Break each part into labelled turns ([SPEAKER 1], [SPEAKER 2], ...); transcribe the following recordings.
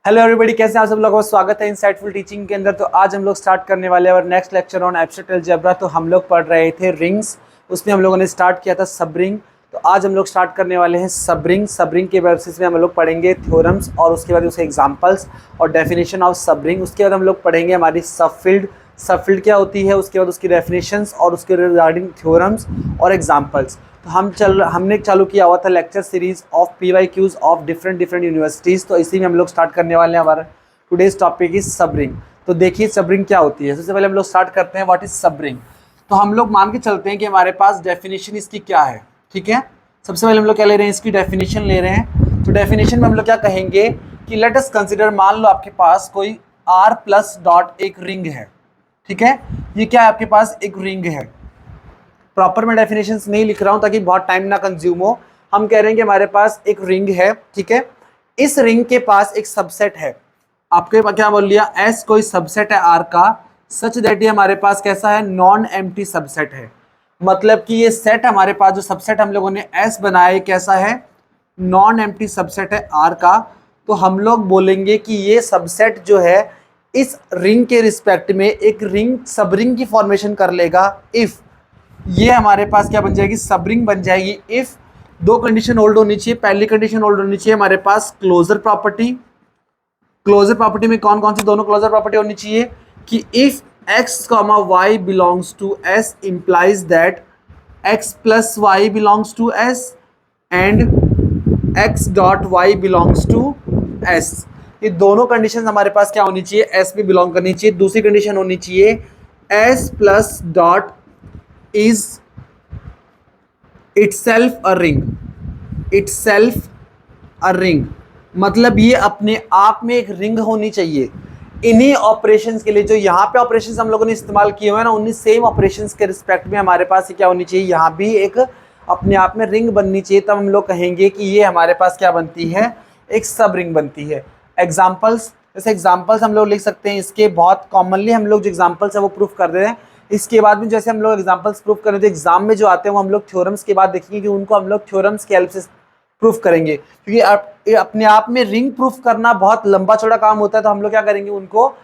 [SPEAKER 1] Hello everybody, कैसे हैं आप सब लोगों का स्वागत है इंसाइटफुल टीचिंग के अंदर। तो आज हम लोग स्टार्ट करने वाले हैं और next lecture on abstract algebra. तो हम लोग पढ़ रहे थे रिंग्स, उसमें हम लोगों ने स्टार्ट किया था सब रिंग। तो आज हम लोग स्टार्ट करने वाले हैं सब रिंग। सब रिंग के बेसिस में हम लोग पढ़ेंगे थ्योरम्स और उसके बाद उसके एग्जांपल्स और डेफिनेशन ऑफ सब रिंग। उसके बाद हम लोग पढ़ेंगे हमारी सब फील्ड। सब फील्ड क्या होती है, उसके बाद उसकी डेफिनेशंस और उसके रिगार्डिंग थ्योरम्स और एग्जाम्पल्स। तो हमने चालू किया हुआ था lecture series of PYQs of different universities. तो इसी में हम लोग स्टार्ट करने वाले हैं। हमारा टुडेज टॉपिक इज सब रिंग। तो देखिए सब रिंग क्या होती है। सबसे पहले हम लोग स्टार्ट करते हैं व्हाट इज सब रिंग। तो हम लोग मान के चलते हैं कि हमारे पास डेफिनेशन इसकी क्या है। ठीक है, सबसे पहले हम लोग क्या ले रहे हैं, इसकी डेफिनेशन ले रहे हैं। तो डेफिनेशन में हम लोग क्या कहेंगे कि लेट अस कंसिडर, मान लो आपके पास कोई R प्लस डॉट एक रिंग है। ठीक है, ये क्या है, आपके पास एक रिंग है। प्रॉपर मैं डेफिनेशंस नहीं लिख रहा हूं ताकि बहुत टाइम ना कंज्यूम हो। हम कह रहे हैं कि हमारे पास एक रिंग है। ठीक है, इस रिंग के पास एक सबसेट है। आपके क्या बोल लिया, एस कोई सबसेट है आर का, सच दैट ये हमारे पास कैसा है, नॉन एम्प्टी सबसेट है। मतलब कि ये सेट हमारे पास जो सबसेट हम लोगों ने एस बनाया है कैसा है, नॉन एम्प्टी सबसेट है आर का। तो हम लोग बोलेंगे कि ये सबसेट जो है इस रिंग के रिस्पेक्ट में एक रिंग सब रिंग की फॉर्मेशन कर लेगा इफ ये हमारे पास क्या बन जाएगी, सब रिंग बन जाएगी। इफ दो कंडीशन होल्ड होनी चाहिए। पहली कंडीशन होल्ड होनी चाहिए हमारे पास क्लोजर प्रॉपर्टी। क्लोजर प्रॉपर्टी में कौन कौन सी दोनों क्लोजर प्रॉपर्टी होनी चाहिए कि if x comma y belongs to s implies that x plus y belongs to s and x dot y belongs to s। ये दोनों कंडीशन हमारे पास क्या होनी चाहिए, s में बिलोंग करनी चाहिए। दूसरी कंडीशन होनी चाहिए s plus dot is itself a ring, itself a ring, मतलब ये अपने आप में एक रिंग होनी चाहिए। इन्हीं ऑपरेशंस के लिए जो यहाँ पे ऑपरेशंस हम लोगों ने इस्तेमाल किए हुए हैं ना, उन्हीं सेम ऑपरेशंस के रिस्पेक्ट में हमारे पास क्या होनी चाहिए, यहाँ भी एक अपने आप में रिंग बननी चाहिए। तब हम लोग कहेंगे कि ये हमारे पास क्या बनती है, एक सब रिंग बनती है। एग्जाम्पल्स, जैसे एग्जाम्पल्स हम लोग लिख सकते हैं इसके। बहुत कॉमनली हम लोग जो एग्जाम्पल्स है वो प्रूफ कर दे रहे हैं। इसके बाद में जैसे हम लोग एग्जाम्पल्स प्रूफ करें तो एग्जाम में जो आते हैं वो हम लोग थ्योरम्स के बाद देखेंगे कि उनको हम लोग थ्योरम्स की हेल्प से प्रूफ करेंगे। क्योंकि अपने आप में रिंग प्रूफ करना बहुत लंबा चौड़ा काम होता है। तो हम लोग क्या करेंगे, उनको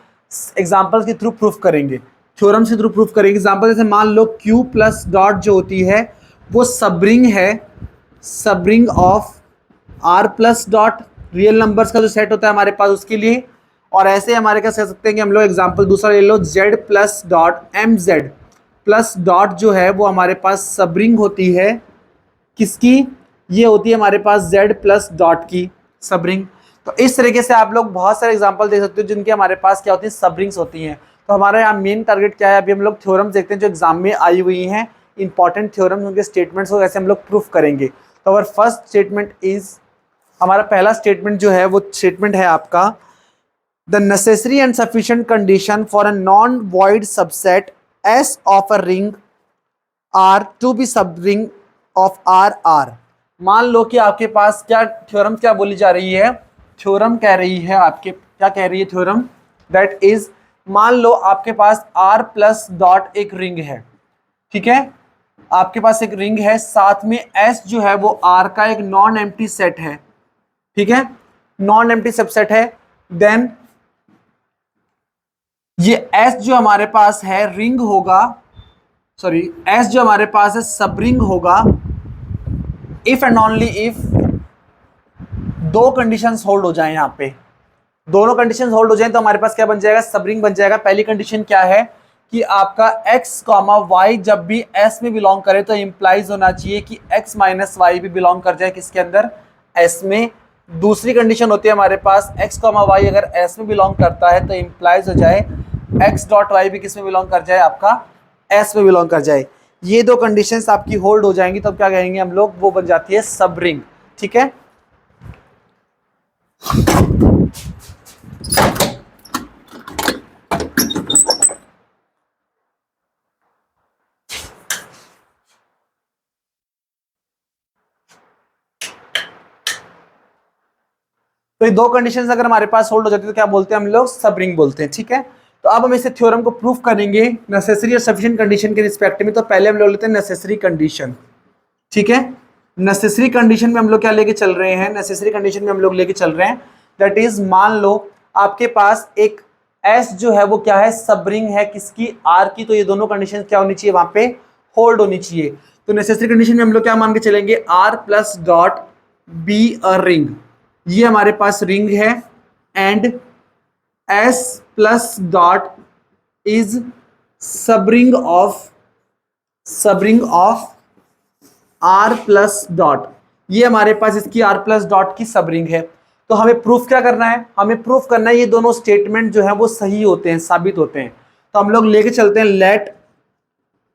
[SPEAKER 1] एग्जाम्पल्स के थ्रू प्रूफ करेंगे, थ्योरम के थ्रू प्रूफ करेंगे। एग्जाम्पल जैसे मान लो Q प्लस डॉट जो होती है वो सब रिंग है, सब ring of R plus dot, real numbers का जो सेट होता है हमारे पास उसके लिए। और ऐसे हमारे क्या कह सकते हैं कि हम लोग एग्जाम्पल दूसरा ले लो, Z plus dot MZ plus dot जो है वो हमारे पास सब रिंग होती है किसकी, ये होती है हमारे पास Z प्लस डॉट की सब रिंग। तो इस तरीके से आप लोग बहुत सारे एग्जांपल दे सकते हो जिनके हमारे पास क्या होती है, सब रिंग्स होती हैं। तो हमारा यहाँ मेन टारगेट क्या है, अभी हम लोग थ्योरम्स देखते हैं जो एग्जाम में आई हुई हैं, इंपॉर्टेंट थ्योरम्स, उनके स्टेटमेंट्स को कैसे हम लोग प्रूफ करेंगे। तो अवर फर्स्ट स्टेटमेंट इज, हमारा पहला स्टेटमेंट जो है वो स्टेटमेंट है आपका, the necessary and sufficient condition for a non void subset S of a ring R to be subring of R। मान लो कि आपके पास क्या थ्योरम क्या बोली जा रही है, थ्योरम कह रही है आपके, क्या कह रही है थ्योरम, दैट इज, मान लो आपके पास R प्लस डॉट एक रिंग है। ठीक है, आपके पास एक रिंग है, साथ में S जो है वो R का एक नॉन एम्प्टी सेट है। ठीक है, नॉन एम्प्टी सबसेट है। देन ये S जो हमारे पास है रिंग होगा, सॉरी S जो हमारे पास है सब रिंग होगा इफ एंड ओनली इफ दो कंडीशंस होल्ड हो जाएं। यहाँ पे दोनों कंडीशंस होल्ड हो जाएं तो हमारे पास क्या बन जाएगा, सब रिंग बन जाएगा। पहली कंडीशन क्या है कि आपका x कॉमा y जब भी S में बिलोंग करे तो इंप्लाइज होना चाहिए कि x माइनस वाई भी बिलोंग कर जाए किसके अंदर, S में। दूसरी कंडीशन होती है हमारे पास x कॉमा वाई अगर S में बिलोंग करता है तो इंप्लाइज हो जाए x डॉट वाई भी किस में बिलोंग कर जाए, आपका S में बिलोंग कर जाए। ये दो कंडीशंस आपकी होल्ड हो जाएंगी तब क्या कहेंगे हम लोग, वो बन जाती है सब रिंग। ठीक है, तो ये दो कंडीशंस अगर हमारे पास होल्ड हो जाती है तो क्या बोलते हैं हम लोग, सब रिंग बोलते हैं। ठीक है, तो अब हम इसे थ्योरम को प्रूफ करेंगे नेसेसरी और सफिशिएंट कंडीशन के रिस्पेक्ट में। तो पहले हम लोग लेते हैं नेसेसरी कंडीशन। ठीक है, नेसेसरी कंडीशन में हम लोग क्या लेके चल रहे हैं, नेसेसरी कंडीशन में हम लोग लेके चल रहे हैं दैट इज मान लो आपके पास एक S जो है वो क्या है, सब रिंग है किसकी, R की, तो ये दोनों कंडीशन क्या होनी चाहिए, वहां पे होल्ड होनी चाहिए। तो नेसेसरी कंडीशन में हम लोग क्या मान के चलेंगे, R plus dot B a ring, ये हमारे पास रिंग है, and S plus dot is subring of R plus dot, ये हमारे पास इसकी R प्लस डॉट की सबरिंग है। तो हमें प्रूफ क्या करना है, हमें प्रूफ करना है ये दोनों स्टेटमेंट जो है वो सही होते हैं, साबित होते हैं। तो हम लोग लेके चलते हैं, let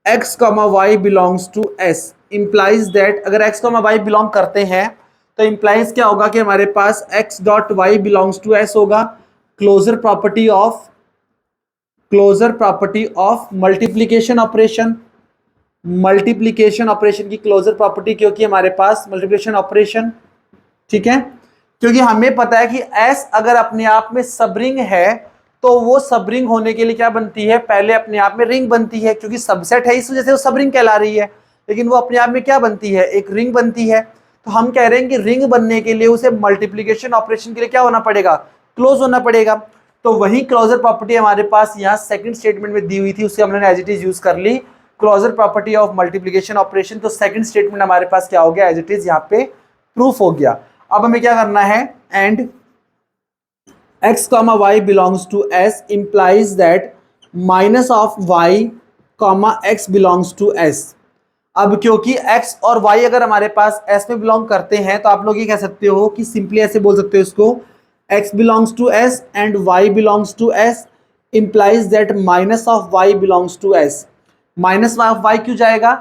[SPEAKER 1] x, y belongs to s implies that, अगर x, y बिलोंग करते हैं तो इंप्लाइज क्या होगा कि हमारे पास x dot y belongs to s होगा, closure property of multiplication operation की क्लोजर प्रॉपर्टी, क्योंकि हमारे पास मल्टीप्लिकेशन ऑपरेशन, ठीक है, क्योंकि हमें पता है कि S अगर अपने आप में सब रिंग है तो वो सब रिंग होने के लिए क्या बनती है, पहले अपने आप में रिंग बनती है, क्योंकि सबसेट है इस वजह से वो सब रिंग कहला रही है, लेकिन वो अपने आप में क्या बनती है, एक रिंग बनती है। तो हम कह रहे हैं कि रिंग बनने के लिए उसे मल्टीप्लीकेशन ऑपरेशन के लिए क्या होना पड़ेगा, क्लोज होना पड़ेगा। तो वही क्लोजर प्रॉपर्टी हमारे पास यहाँ सेकंड स्टेटमेंट में दी हुई थी, उससे हमने एज इट इज यूज कर ली, closure property of multiplication operation. तो सेकंड स्टेटमेंट हमारे पास क्या हो गया, एज इट इज यहाँ पे प्रूफ हो गया। अब हमें क्या करना है, and x, y belongs to s implies that minus of y, x belongs to s। अब क्योंकि x और y अगर हमारे पास s में बिलोंग करते हैं तो आप लोग ये कह सकते हो कि सिंपली ऐसे बोल सकते हो इसको, x belongs to s and y belongs to s implies that minus of y belongs to s। Minus of y क्यों जाएगा,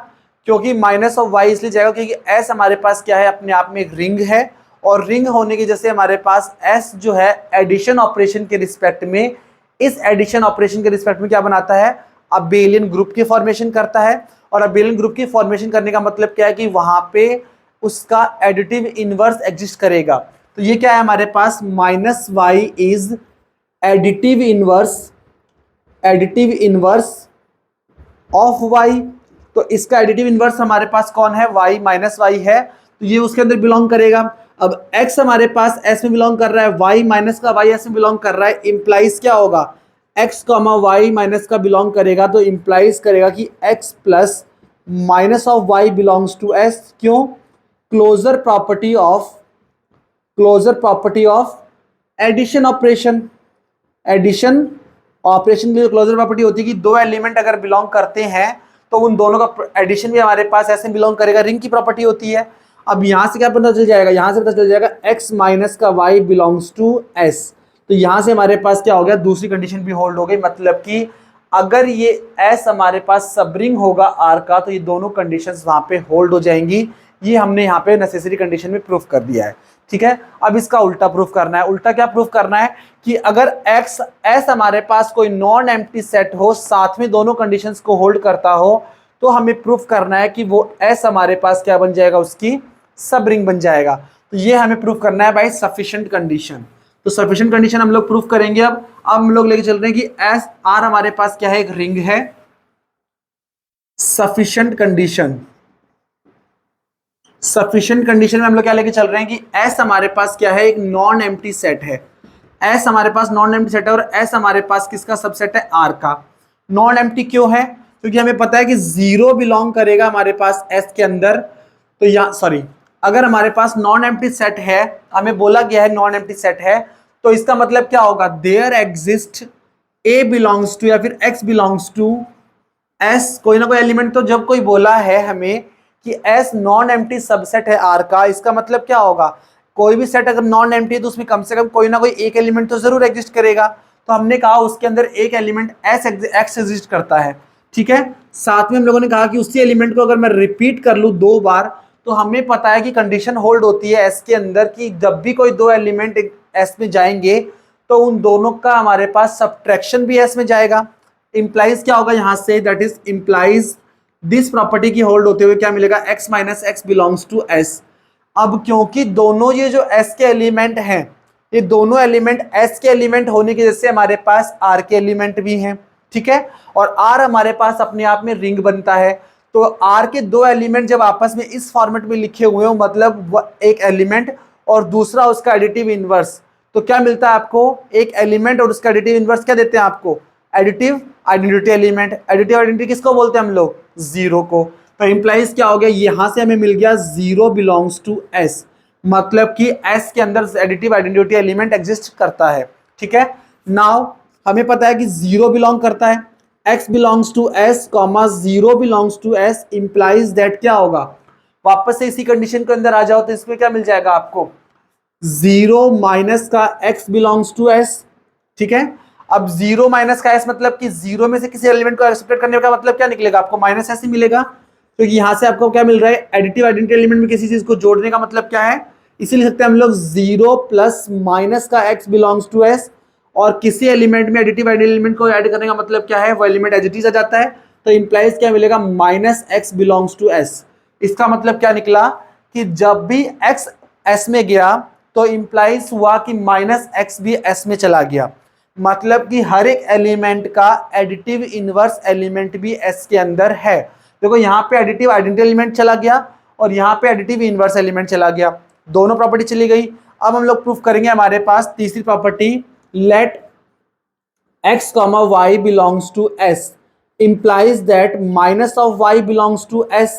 [SPEAKER 1] क्योंकि माइनस ऑफ y इसलिए जाएगा क्योंकि s हमारे पास क्या है, अपने आप में एक रिंग है, और रिंग होने की जैसे हमारे पास s जो है एडिशन ऑपरेशन के रिस्पेक्ट में, इस एडिशन ऑपरेशन के रिस्पेक्ट में क्या बनाता है, अबेलियन ग्रुप की फॉर्मेशन करता है। और अबेलियन ग्रुप की फॉर्मेशन करने का मतलब क्या है कि वहां पे उसका एडिटिव इनवर्स एग्जिस्ट करेगा। तो ये क्या है हमारे पास, minus Y is additive inverse of y। तो इसका एडिटिव इनवर्स हमारे पास कौन है, y माइनस वाई है, तो ये उसके अंदर बिलोंग करेगा। अब x हमारे पास s में बिलोंग कर रहा है, y माइनस का y s में बिलोंग कर रहा है, इंप्लाइज क्या होगा, x, y माइनस का बिलोंग करेगा, तो इंप्लाइज करेगा कि x plus minus of y belongs to s। क्यों, closure property of addition operation के लिए क्लोजर प्रॉपर्टी होती है कि दो एलिमेंट अगर बिलोंग करते हैं तो उन दोनों का एडिशन भी हमारे पास ऐसे बिलोंग करेगा, रिंग की प्रॉपर्टी होती है। अब यहां से क्या पता चल जाएगा, यहां से पता चल जाएगा x माइनस का y बिलोंग्स टू s। तो यहां से हमारे पास क्या हो गया, दूसरी कंडीशन भी होल्ड हो गई, मतलब कि अगर ये s हमारे पास सब रिंग होगा r का तो ये दोनों कंडीशंस वहां पे होल्ड हो जाएंगी। ये हमने यहाँ पे नेसेसरी कंडीशन में प्रूफ कर दिया है, ठीक है। अब इसका उल्टा प्रूफ करना है। उल्टा क्या प्रूफ करना है कि अगर x s हमारे पास कोई नॉन एम्प्टी सेट हो, साथ में दोनों कंडीशंस को होल्ड करता हो, तो हमें प्रूफ करना है कि वो s हमारे पास क्या बन जाएगा, उसकी सब रिंग बन जाएगा। तो ये हमें प्रूफ करना है बाय सफिशिएंट कंडीशन। तो सफिशिएंट कंडीशन हम लोग प्रूफ करेंगे। अब हम लोग लेके चल रहे हैं कि s r हमारे पास क्या है, एक रिंग है। सफिशिएंट कंडीशन में हम लोग क्या लेके चल रहे हैं कि s हमारे पास क्या है, एक नॉन एम्प्टी सेट है। s हमारे पास नॉन एम्प्टी सेट है और s हमारे पास किसका सबसेट है, r का। नॉन एम्प्टी क्यों है, क्योंकि हमें पता है कि 0 बिलोंग करेगा हमारे पास s के अंदर। तो यहाँ अगर हमारे पास नॉन एम्प्टी सेट है, हमें बोला गया है नॉन एम्प्टी सेट है, तो इसका मतलब क्या होगा, there exist a belongs to या फिर x बिलोंग्स टू s, कोई ना कोई एलिमेंट। तो जब कोई बोला है हमें कि s नॉन एम्प्टी सबसेट है r का, इसका मतलब क्या होगा, कोई भी सेट अगर नॉन एम्प्टी है तो उसमें कम से कम कोई ना कोई एक एलिमेंट तो जरूर एग्जिस्ट करेगा। तो हमने कहा उसके अंदर एक एलिमेंट x एग्जिस्ट करता है, ठीक है। साथ में हम लोगों ने कहा कि उसी एलिमेंट को अगर मैं रिपीट कर लूं 2 बार, तो हमें पता है कि कंडीशन होल्ड होती है s के अंदर कि जब भी कोई 2 एलिमेंट s में जाएंगे तो उन दोनों का हमारे पास सब्ट्रैक्शन भी s में जाएगा। इंप्लाइज क्या होगा यहां से, that is implies this property की होल्ड होते हुए क्या मिलेगा, x minus x belongs to s। अब क्योंकि दोनों ये जो s के एलिमेंट हैं, ये दोनों एलिमेंट s के एलिमेंट होने की वजह से हमारे पास r के एलिमेंट भी हैं, ठीक है। और r हमारे पास अपने आप में रिंग बनता है। तो r के 2 एलिमेंट जब आपस में इस फॉर्मेट में लिखे हुए हो, मतलब एक एलिमेंट और दूसरा उसका एडिटिव इनवर्स, तो क्या मिलता है आपको, एक एलिमेंट और उसका एडिटिव इनवर्स क्या देते हैं आपको, additive identity element. Additive identity किसको बोलते हैं हम लोग, जीरो को। तो इंप्लाइज क्या हो गया, यहां से हमें मिल गया जीरो बिलोंग्स टू एस, मतलब कि एस के अंदर एडिटिव आइडेंटिटी एलिमेंट एग्जिस्ट करता है। ठीक है, नाउ हमें पता है कि जीरो बिलोंग करता है, x belongs to s comma zero belongs to s implies that क्या होगा, वापस से इसी कंडीशन के अंदर आ जाओ तो इसमें क्या मिल जाएगा आपको, जीरो माइनस का x बिलोंग्स टू s। ठीक है, अब जीरो माइनस का s मतलब कि जीरो में से किसी एलिमेंट को एक्सपेक्ट करने का मतलब क्या निकलेगा आपको, माइनस s ही मिलेगा। तो यहां से आपको क्या मिल रहा है, एडिटिव आइडेंटिटी एलिमेंट में किसी चीज को जोड़ने का मतलब क्या है, इसीलिए लिख सकते हैं हम लोग जीरो प्लस माइनस का x बिलोंग्स टू s, और किसी एलिमेंट में एडिटिव एलिमेंट को ऐड करने का मतलब क्या है, वो एलिमेंट एज इट इज आ जाता है। तो इंप्लाइज क्या मिलेगा, minus x belongs to s। इसका मतलब क्या निकला कि जब भी x s में गया तो इंप्लाइज हुआ कि माइनस x भी s में चला गया, मतलब कि हर एक एलिमेंट का एडिटिव इनवर्स एलिमेंट भी s के अंदर है। देखो यहाँ पे एडिटिव आइडेंटिटी एलिमेंट चला गया और यहाँ पे एडिटिव इनवर्स एलिमेंट चला गया, दोनों प्रॉपर्टी चली गई। अब हम लोग प्रूफ करेंगे हमारे पास तीसरी property, let x comma y belongs to s implies that minus of y belongs to s,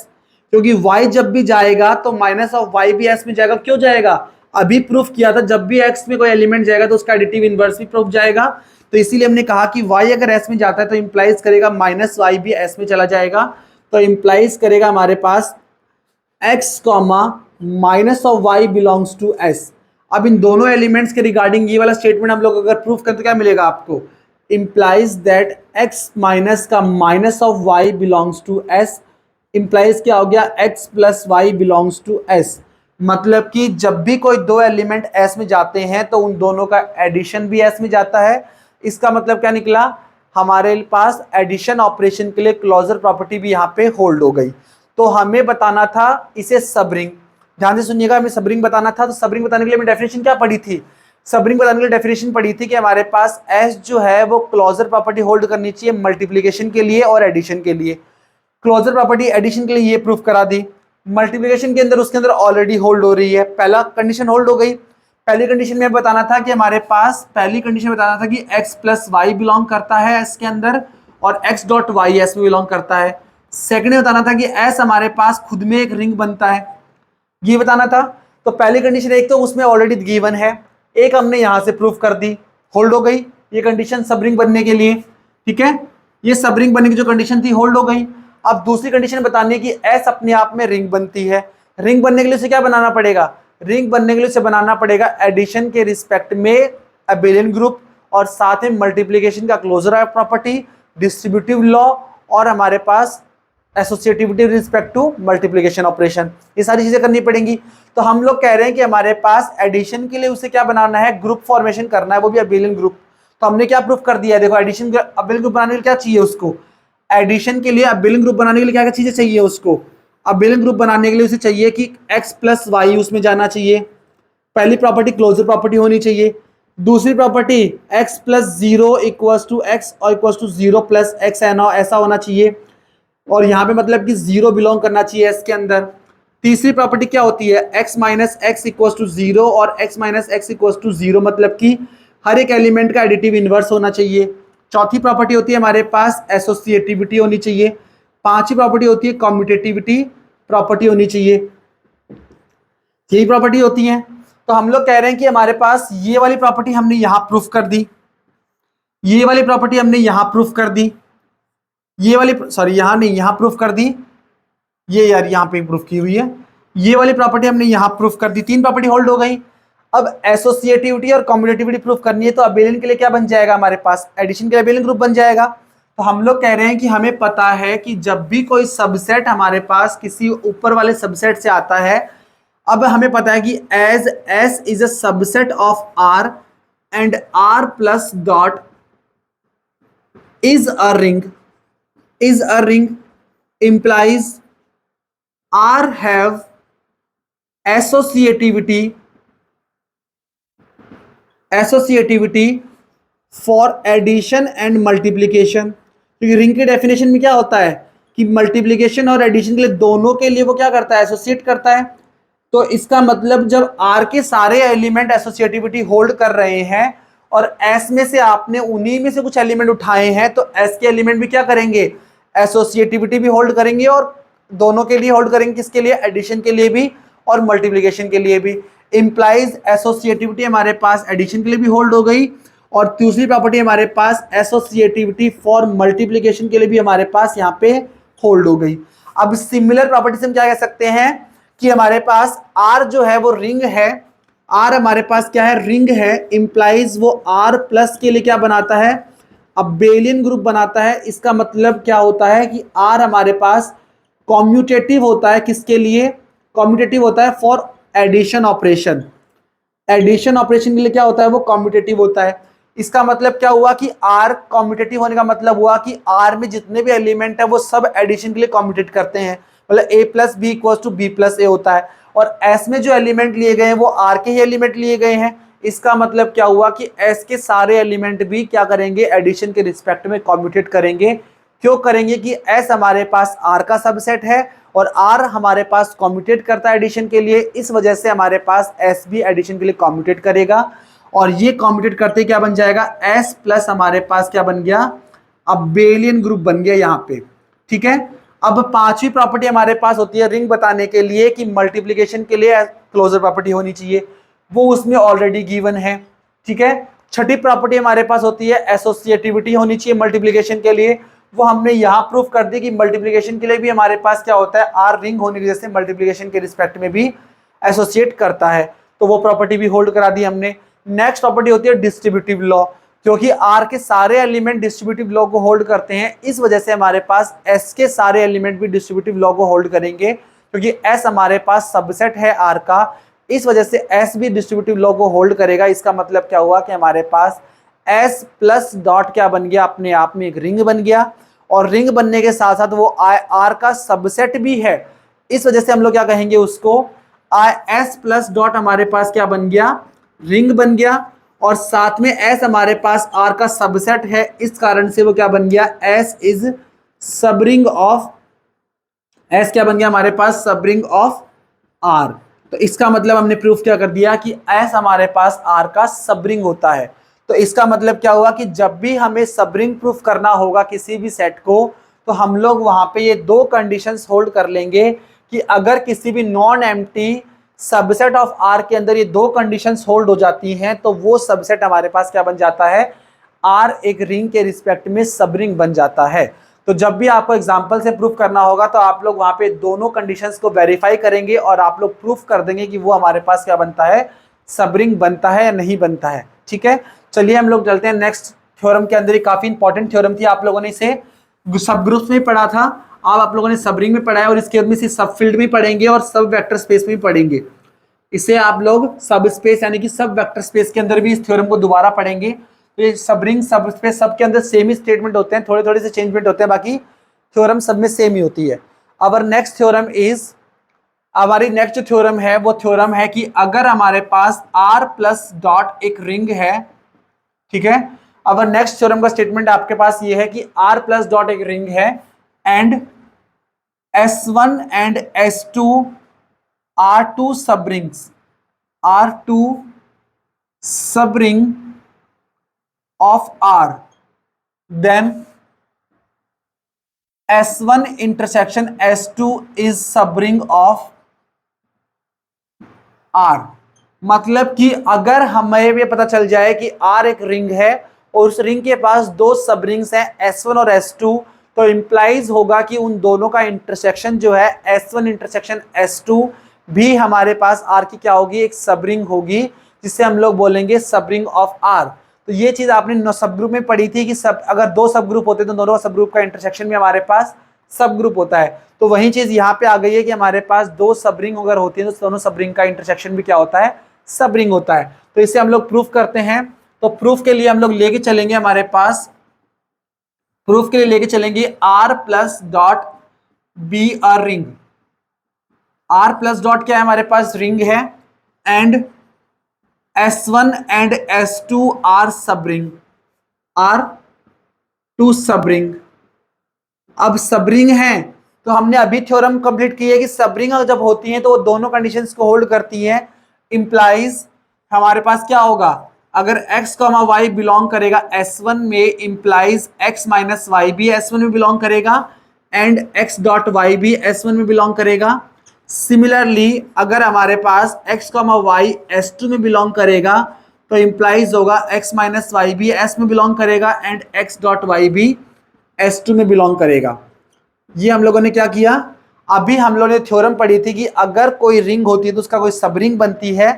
[SPEAKER 1] क्योंकि y जब भी जाएगा तो माइनस ऑफ y भी s में जाएगा। क्यों जाएगा, अभी प्रूफ किया था जब भी x में कोई एलिमेंट जाएगा तो उसका एडिटिव इनवर्स भी प्रूफ जाएगा। तो इसीलिए हमने कहा कि y अगर s में जाता है तो इंप्लाइज करेगा माइनस y भी s में चला जाएगा। तो इंप्लाइज करेगा हमारे पास x comma minus of y belongs to s। अब इन दोनों एलिमेंट्स के रिगार्डिंग ये वाला स्टेटमेंट हम लोग अगर प्रूफ करें तो क्या मिलेगा आपको, इंप्लाइज दैट x माइनस का minus of y belongs to s implies क्या हो गया, x plus y belongs to s। मतलब कि जब भी कोई दो एलिमेंट s में जाते हैं तो उन दोनों का एडिशन भी s में जाता है। इसका मतलब क्या निकला, हमारे पास एडिशन ऑपरेशन के लिए क्लोजर प्रॉपर्टी भी यहाँ पे होल्ड हो गई। तो हमें बताना था इसे सबरिंग, ध्यान से सुनिएगा, हमें सबरिंग बताना था। तो सबरिंग बताने के लिए हमें डेफिनेशन क्या पढ़ी थी, सबरिंग बताने के लिए डेफिनेशन पढ़ी थी कि हमारे पास s जो है वो क्लोजर प्रॉपर्टी होल्ड करनी चाहिए मल्टीप्लिकेशन के लिए और एडिशन के लिए। क्लोजर प्रॉपर्टी एडिशन के लिए ये प्रूफ करा दी, मल्टीप्लिकेशन के अंदर उसके अंदर ऑलरेडी होल्ड हो रही है, पहला कंडीशन होल्ड हो गई। पहली कंडीशन में बताना था कि हमारे पास, पहली कंडीशन बताना था कि x प्लस वाई बिलोंग करता है s के अंदर और x डॉट वाई s में बिलोंग करता है। सेकंड में बताना था कि s हमारे पास खुद में एक रिंग बनता है, ये बताना था। तो पहली कंडीशन एक तो उसमें ऑलरेडी गिवन है, एक हमने यहां से प्रूफ कर दी, होल्ड हो गई ये कंडीशन सबरिंग बनने के लिए। ठीक है, ये सबरिंग बनने की जो कंडीशन थी होल्ड हो गई। अब दूसरी कंडीशन बतानी है कि s अपने आप में रिंग बनती है। रिंग बनने के लिए उसे क्या बनाना पड़ेगा, रिंग बनने के लिए उसे बनाना पड़ेगा एडिशन के रिस्पेक्ट में अबेलियन ग्रुप, और साथ में मल्टीप्लिकेशन का क्लोजर प्रॉपर्टी, डिस्ट्रीब्यूटिव लॉ, और हमारे पास associativity respect to multiplication operation, ये सारी चीजें करनी पड़ेंगी। तो हम लोग कह रहे हैं कि हमारे पास एडिशन के लिए उसे क्या बनाना है, ग्रुप फॉर्मेशन करना है, वो भी अबेलियन ग्रुप। तो हमने क्या प्रूफ कर दिया है, देखो एडिशन अबेलियन ग्रुप बनाने के लिए क्या चाहिए उसको, एडिशन के लिए अबेलियन ग्रुप बनाने के लिए क्या क्या चीजें चाहिए उसको, अबेलियन ग्रुप बनाने के लिए उसे चाहिए कि x प्लस वाई उसमें जाना चाहिए, पहली प्रॉपर्टी क्लोजर प्रॉपर्टी होनी चाहिए। दूसरी property x plus zero equals to X और equals to zero plus X ऐसा होना चाहिए, और यहाँ पे मतलब कि जीरो बिलोंग करना चाहिए s के अंदर। तीसरी प्रॉपर्टी क्या होती है, x minus x equals to zero और x minus x equals to zero, मतलब कि हर एक एलिमेंट का एडिटिव इनवर्स होना चाहिए। चौथी प्रॉपर्टी होती है हमारे पास एसोसिएटिविटी होनी चाहिए। पांचवी प्रॉपर्टी होती है कम्यूटेटिविटी प्रॉपर्टी होनी चाहिए। यही प्रॉपर्टी होती है। तो हम लोग कह रहे हैं कि हमारे पास ये वाली प्रॉपर्टी हमने यहां प्रूफ कर दी, ये वाली प्रॉपर्टी हमने यहां प्रूफ कर दी, ये वाली सॉरी यहां नहीं, यहां प्रूफ कर दी, ये यार यहां पे प्रूफ की हुई है, ये वाली प्रॉपर्टी हमने यहां प्रूफ कर दी, तीन प्रॉपर्टी होल्ड हो गई। अब एसोसिएटिविटी और कम्यूटेटिविटी प्रूफ करनी है, तो अबेलियन के लिए क्या बन जाएगा हमारे पास, एडिशन के लिए अबेलियन ग्रुप बन जाएगा। तो हम लोग कह रहे हैं कि हमें पता है कि जब भी कोई सबसेट हमारे पास किसी ऊपर वाले सबसेट से आता है, अब हमें पता है कि as S is a subset of R and R plus dot is a ring implies R have associativity for addition and multiplication। क्योंकि रिंग के डेफिनेशन में क्या होता है कि मल्टीप्लिकेशन और एडिशन के लिए दोनों के लिए वो क्या करता है, एसोसिएट करता है। तो इसका मतलब जब R के सारे एलिमेंट एसोसिएटिविटी होल्ड कर रहे हैं और S में से आपने उन्हीं में से कुछ एलिमेंट उठाए हैं, तो S के एलिमेंट भी क्या करेंगे, एसोसिएटिविटी भी होल्ड करेंगे, और दोनों के लिए होल्ड करेंगे, किसके लिए, एडिशन के लिए भी और मल्टीप्लिकेशन के लिए भी। इंप्लाइज एसोसिएटिविटी हमारे पास एडिशन के लिए भी होल्ड हो गई, और दूसरी प्रॉपर्टी हमारे पास एसोसिएटिविटी फॉर मल्टीप्लिकेशन के लिए भी हमारे पास यहाँ पे होल्ड हो गई। अब सिमिलर प्रॉपर्टी से हम क्या कह सकते हैं कि हमारे पास R जो है वो रिंग है, R हमारे पास क्या है, रिंग है, इंप्लाइज वो R प्लस के लिए क्या बनाता है, अबेलियन ग्रुप बनाता है। इसका मतलब क्या होता है कि R हमारे पास कॉम्यूटेटिव होता है, किसके लिए, कॉम्यूटेटिव होता है for addition operation. Addition operation के लिए क्या होता है, वो कॉम्यूटेटिव होता है। इसका मतलब क्या हुआ कि R कॉम्यूटेटिव होने का मतलब हुआ कि R में जितने भी एलिमेंट है वो सब एडिशन के लिए कॉम्यूटेट करते हैं, मतलब a plus B equal to B plus A होता है। और S में जो एलिमेंट लिए गए हैं वो R के ही एलिमेंट लिए गए हैं। इसका मतलब क्या हुआ कि S के सारे एलिमेंट भी क्या करेंगे, एडिशन के रिस्पेक्ट में कॉम्यूटेट करेंगे। क्यों करेंगे कि S हमारे पास R का सबसेट है और R हमारे पास कॉम्यूटेट करता है एडिशन के लिए, इस वजह से हमारे पास S भी एडिशन के लिए कॉम्यूटेट करेगा। और ये कॉम्यूटेट करते क्या बन जाएगा, S प्लस हमारे पास क्या बन गया, अबेलियन ग्रुप बन गया यहाँ पे। ठीक है, अब पांचवी प्रॉपर्टी हमारे पास होती है रिंग बताने के लिए कि मल्टीप्लिकेशन के लिए क्लोजर प्रॉपर्टी होनी चाहिए, वो उसमें ऑलरेडी गिवन है। ठीक है, छठी प्रॉपर्टी हमारे पास होती है एसोसिएटिविटी होनी चाहिए मल्टीप्लिकेशन के लिए, वो हमने यहां प्रूफ कर दी कि मल्टीप्लिकेशन के लिए भी हमारे पास क्या होता है, आर रिंग होने की वजह से मल्टीप्लिकेशन के रिस्पेक्ट में भी एसोसिएट करता है, तो वो प्रॉपर्टी भी होल्ड करा दी हमने। नेक्स्ट प्रॉपर्टी होती है डिस्ट्रीब्यूटिव लॉ, क्योंकि आर के सारे एलिमेंट डिस्ट्रीब्यूटिव लॉ को होल्ड करते हैं, इस वजह से हमारे पास एस के सारे एलिमेंट भी डिस्ट्रीब्यूटिव लॉ को होल्ड करेंगे, क्योंकि एस हमारे पास सबसेट है आर का, इस वजह से एस भी डिस्ट्रीब्यूटिव लॉ को होल्ड करेगा। इसका मतलब क्या हुआ कि हमारे पास एस प्लस डॉट क्या बन गया, अपने आप में एक रिंग बन गया, और रिंग बनने के साथ साथ वो आर का सबसेट भी है, इस वजह से हम लोग क्या कहेंगे उसको, एस प्लस डॉट हमारे पास क्या बन गया, रिंग बन गया, और साथ में एस हमारे पास आर का सबसेट है, इस कारण से वो क्या बन गया, S is subring of, S क्या बन गया हमारे पास, सबरिंग ऑफ आर। तो इसका मतलब हमने प्रूफ क्या कर दिया कि एस हमारे पास आर का सबरिंग होता है। तो इसका मतलब क्या हुआ कि जब भी हमें सबरिंग प्रूफ करना होगा किसी भी सेट को, तो हम लोग वहां पे ये दो कंडीशंस होल्ड कर लेंगे कि अगर किसी भी non empty subset of R के अंदर ये दो कंडीशंस होल्ड हो जाती हैं, तो वो सबसेट हमारे पास क्या बन जाता है, आर एक रिंग के रिस्पेक्ट में सबरिंग बन जाता है। तो जब भी आपको एग्जांपल से प्रूफ करना होगा तो आप लोग वहां पे दोनों कंडीशंस को वेरीफाई करेंगे और आप लोग प्रूफ कर देंगे कि वो हमारे पास क्या बनता है, सबरिंग बनता है या नहीं बनता है। ठीक है, चलिए हम लोग चलते हैं नेक्स्ट थ्योरम के अंदर। काफी इंपॉर्टेंट थ्योरम थी, आप लोगों ने इसे सब ग्रुप्स में पढ़ा था, अब आप लोगों ने सबरिंग में पढ़ा है, और इसके में सब फील्ड में पढ़ेंगे और सब वेक्टर स्पेस में पढ़ेंगे। इसे आप लोग सब स्पेस यानी कि सब वेक्टर स्पेस के अंदर भी इस थ्योरम को दोबारा पढ़ेंगे। तो ये सब रिंग सब स्पेस सब के अंदर सेम ही स्टेटमेंट होते हैं, थोड़े थोड़े से चेंजमेंट होते हैं, बाकी थ्योरम सब में सेम ही होती है। अवर नेक्स्ट थ्योरम इज, हमारी नेक्स्ट थ्योरम है वो थ्योरम है कि अगर हमारे पास r प्लस डॉट एक रिंग है, ठीक है, अवर नेक्स्ट थ्योरम का स्टेटमेंट आपके पास ये है कि r प्लस डॉट एक रिंग है and s1 and s2 are two subrings, are two subring of R, then S1 intersection S2 is subring of R। मतलब कि अगर हमें ये पता चल जाए कि R एक रिंग है और उस रिंग के पास दो सबरिंग्स हैं S1 और S2, तो इंप्लाइज होगा कि उन दोनों का इंटरसेक्शन जो है S1 इंटरसेक्शन S2 भी हमारे पास R की क्या होगी, एक सबरिंग होगी, जिससे हम लोग बोलेंगे सबरिंग ऑफ R। तो ये चीज आपने सब ग्रुप में पढ़ी थी कि सब अगर दो सब ग्रुप होते तो दोनों सब ग्रुप का इंटरसेक्शन में हमारे पास सब ग्रुप होता है। तो वही चीज यहाँ पे आ गई है कि हमारे पास दो सबरिंग अगर होती है तो दोनों सबरिंग का इंटरसेक्शन भी क्या होता है, सबरिंग होता है। तो इसे हम लोग प्रूफ करते हैं। तो प्रूफ के लिए हम लोग लेके चलेंगे, हमारे पास प्रूफ के लिए लेके चलेंगे R plus dot B a ring. R plus dot क्या है, हमारे पास रिंग है and S1 and S2 are subring, are two subring। अब सबरिंग है तो हमने अभी थ्योरम कंप्लीट की है कि सब रिंग जब होती है तो वो दोनों कंडीशंस को होल्ड करती है। इंप्लाइज हमारे पास क्या होगा, अगर x, y बिलोंग करेगा S1 में, इंप्लाइज x माइनस वाई भी S1 में बिलोंग करेगा एंड x डॉट वाई भी S1 में बिलोंग करेगा। सिमिलरली अगर हमारे पास x, y S2 में बिलोंग करेगा तो इंप्लाइज होगा x माइनस वाई भी S में बिलोंग करेगा एंड x डॉट वाई भी S2 में बिलोंग करेगा। ये हम लोगों ने क्या किया, अभी हम लोगों ने थ्योरम पढ़ी थी कि अगर कोई रिंग होती है तो उसका कोई सब रिंग बनती है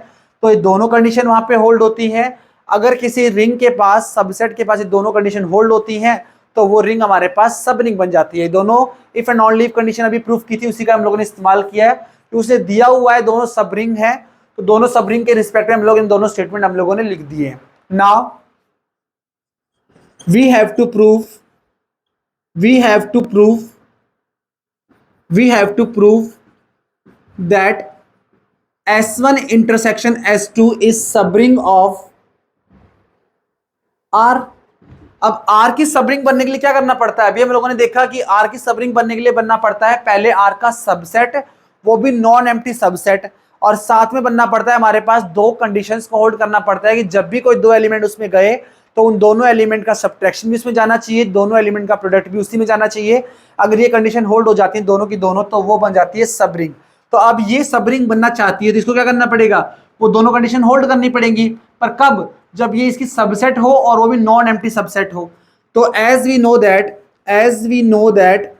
[SPEAKER 1] तो ये दोनों कंडीशन वहां पे होल्ड होती है। अगर किसी रिंग के पास, सबसेट के पास ये दोनों कंडीशन होल्ड होती हैं तो वो रिंग हमारे पास सब रिंग बन जाती है। दोनों if and only if condition अभी प्रूफ की थी, उसी का हम लोगों ने इस्तेमाल किया है कि उसे दिया हुआ है दोनों सब रिंग है, तो दोनों सब रिंग के रिस्पेक्ट में हम लोग इन दोनों स्टेटमेंट हम लोगों ने लिख दिए हैं। Now we have to prove that S1 intersection S2 is subring of R। अब R की सबरिंग बनने के लिए क्या करना पड़ता है, अभी हम लोगों ने देखा कि R की सबरिंग बनने के लिए बनना पड़ता है पहले R का सबसेट, वो भी नॉन एम्प्टी सबसेट, और साथ में बनना पड़ता है हमारे पास दो कंडीशंस को होल्ड करना पड़ता है कि जब भी कोई दो एलिमेंट उसमें गए तो उन दोनों एलिमेंट का सब्ट्रैक्शन भी उसमें जाना चाहिए, दोनों एलिमेंट का प्रोडक्ट भी उसी में जाना चाहिए। अगर ये कंडीशन होल्ड हो जाती है दोनों की दोनों तो वो बन जाती है सबरिंग। तो अब ये सबरिंग बनना चाहती है तो इसको क्या करना पड़ेगा, वो दोनों कंडीशन होल्ड करनी पड़ेगी, पर कब, जब ये इसकी सबसेट हो और वो भी नॉन एम्प्टी सबसेट हो। तो as we know that